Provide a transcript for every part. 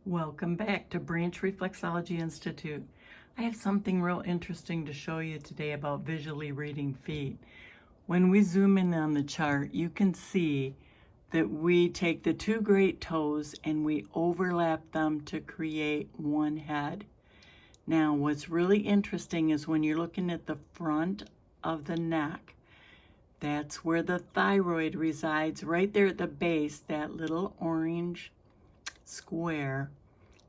Welcome back to Branch Reflexology Institute. I have something real interesting to show you today about visually reading feet. When we zoom in on the chart, you can see that we take the two great toes and we overlap them to create one head. Now, what's really interesting is when you're looking at the front of the neck, that's where the thyroid resides, right there at the base, that little orange square.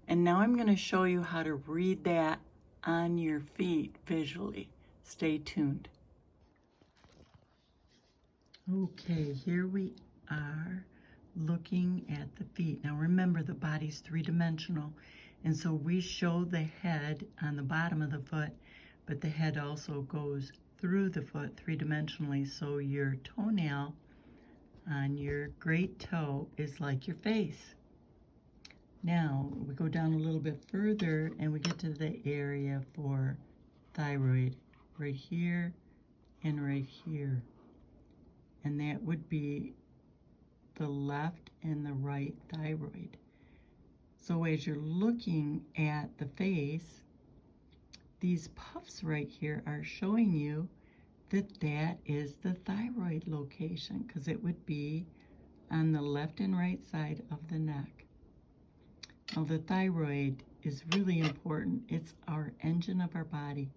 And now I'm going to show you how to read that on your feet visually. Stay tuned. Okay, here we are looking at the feet. Now remember, the body's three-dimensional, and so we show the head on the bottom of the foot, but the head also goes through the foot three-dimensionally, so your toenail on your great toe is like your face. Now we go down a little bit further and we get to the area for thyroid, right here and right here. And that would be the left and the right thyroid. So as you're looking at the face, these puffs right here are showing you that that is the thyroid location, because it would be on the left and right side of the neck. Now the thyroid is really important. It's our engine of our body.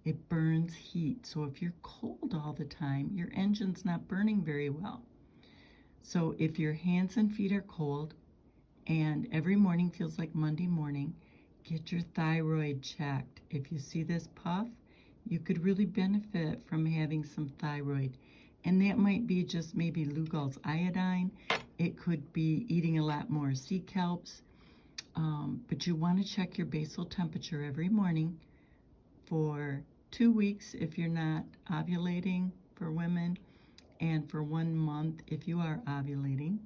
It burns heat. So if you're cold all the time, your engine's not burning very well. So if your hands and feet are cold and every morning feels like Monday morning, get your thyroid checked. If you see this puff, you could really benefit from having some thyroid. And that might be just maybe Lugol's iodine. It could be eating a lot more sea kelps. But you want to check your basal temperature every morning for 2 weeks if you're not ovulating for women, and for 1 month if you are ovulating.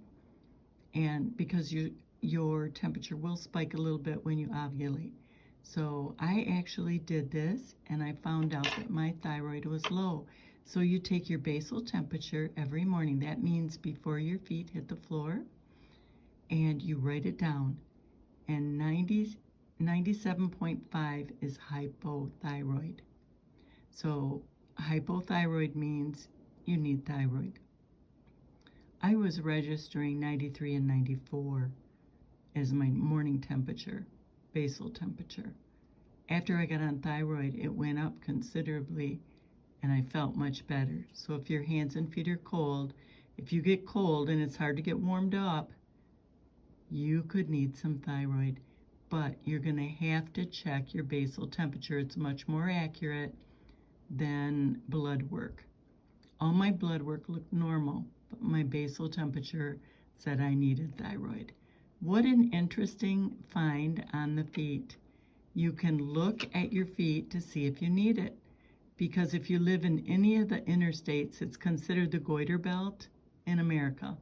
And because your temperature will spike a little bit when you ovulate. So I actually did this and I found out that my thyroid was low. So you take your basal temperature every morning. That means before your feet hit the floor, and you write it down. And 97.5 is hypothyroid. So hypothyroid means you need thyroid. I was registering 93 and 94 as my morning temperature, basal temperature. After I got on thyroid, it went up considerably and I felt much better. So if your hands and feet are cold, if you get cold and it's hard to get warmed up, you could need some thyroid, but you're going to have to check your basal temperature. It's much more accurate than blood work. All my blood work looked normal, but my basal temperature said I needed thyroid. What an interesting find on the feet. You can look at your feet to see if you need it, because if you live in any of the interstates, it's considered the goiter belt in America.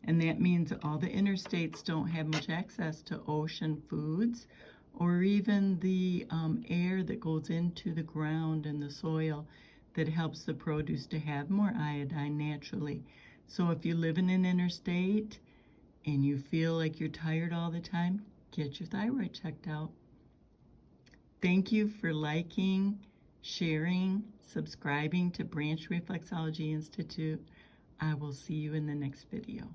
And that means all the interstates don't have much access to ocean foods or even the air that goes into the ground and the soil that helps the produce to have more iodine naturally. So if you live in an interstate and you feel like you're tired all the time, get your thyroid checked out. Thank you for liking, sharing, subscribing to Branch Reflexology Institute. I will see you in the next video.